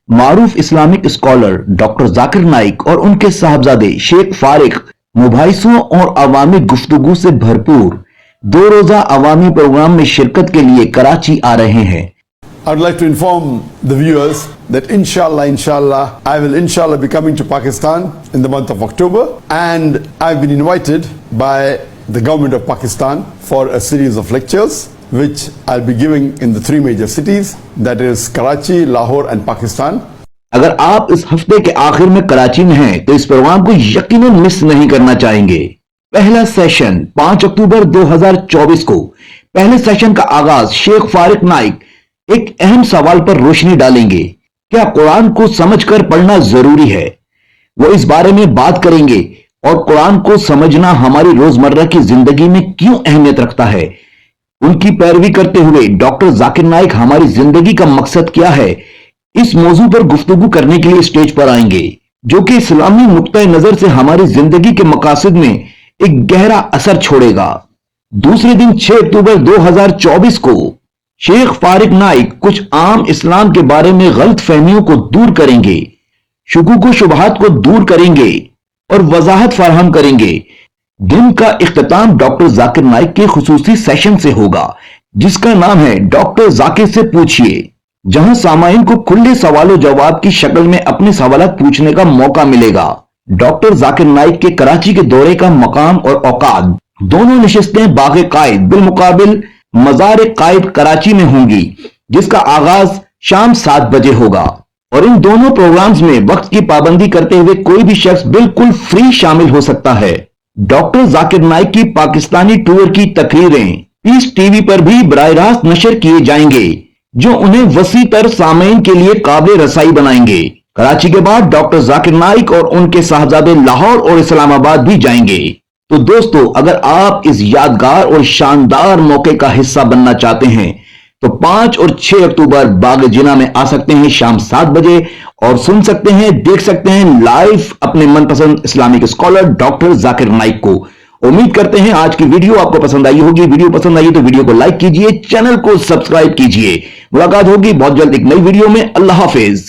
मारूफ Islamic scholar doctor Zakir Naik और उनके साहबजादे शेख फारिक मुबाहिसों और अवामी गुफ्तगू से भरपूर 2 रोजा अवामी प्रोग्राम में शिरकत के लिए कराची आ रहे हैं। I would like to inform the viewers that inshallah, I will inshallah be coming to Pakistan in the month of October, and I've been invited by the government of Pakistan for a series of lectures which I'll be giving in the 3 major cities, that is Karachi, Lahore and Pakistan. अगर आप इस हफ्ते के आखिर में कराची में हैं तो इस प्रोग्राम को यकीनन मिस नहीं करना चाहेंगे। पहला सेशन 5 अक्टूबर 2024 को। पहले सेशन का आगाज शेख फारिक नाइक एक अहम सवाल पर रोशनी डालेंगे, क्या कुरान को समझकर पढ़ना जरूरी है। वो इस बारे में बात करेंगे और कुरान को समझना हमारी रोजमर्रा की जिंदगी में क्यों अहमियत रखता है। उनकी पैरवी करते हुए डॉक्टर जाकिर नाइक हमारी जिंदगी का मकसद क्या है, इस मौजू पर गुफ्तगू करने के लिए स्टेज पर आएंगे, जो कि इस्लामी नुक्ता नजर से हमारी जिंदगी के मकासद में एक गहरा असर छोड़ेगा। दूसरे दिन 6 अक्टूबर 2024 को शेख फारिक नाइक कुछ आम इस्लाम के बारे में गलत फहमियों को दूर करेंगे, शुकूक व शुबहात को दूर करेंगे और वजाहत फराहम करेंगे। दिन का इख्तिताम डॉक्टर जाकिर नाइक के खुसूसी सेशन से होगा, जिसका नाम है डॉक्टर जाकिर से पूछिए, जहां सामाइन को खुले सवालों जवाब की शक्ल में अपने सवालात पूछने का मौका मिलेगा। डॉक्टर जाकिर नाइक के कराची के दौरे का मकाम और औकात दोनों नशिस्तें बाग़ कायद बिलमुकाबिल मज़ार कायद कराची में होंगी, जिसका आगाज शाम 7 बजे होगा और इन दोनों प्रोग्राम्स में वक्त की पाबंदी करते हुए कोई भी शख्स बिल्कुल फ्री शामिल हो सकता है। डॉक्टर जाकिर नाइक की पाकिस्तानी टूर की तकरीरें पीस टीवी पर भी बराह रास्त नशर किए जाएंगे, जो उन्हें वसी तर सामीन के लिए काबिल रसाई बनाएंगे। कराची के बाद डॉक्टर जाकिर नाइक और उनके साहबजादे लाहौर और इस्लामाबाद भी जाएंगे। तो दोस्तों, अगर आप इस यादगार और शानदार मौके का हिस्सा बनना चाहते हैं तो 5 और 6 अक्टूबर बाग जिना में आ सकते हैं शाम 7 बजे और सुन सकते हैं, देख सकते हैं लाइव अपने मनपसंद Islamic scholar doctor Zakir Naik को। उम्मीद करते हैं आज की वीडियो आपको पसंद आई होगी। वीडियो पसंद आई तो वीडियो को लाइक कीजिए, चैनल को सब्सक्राइब कीजिए। मुलाकात होगी बहुत जल्द एक नई वीडियो में। अल्लाह हाफिज।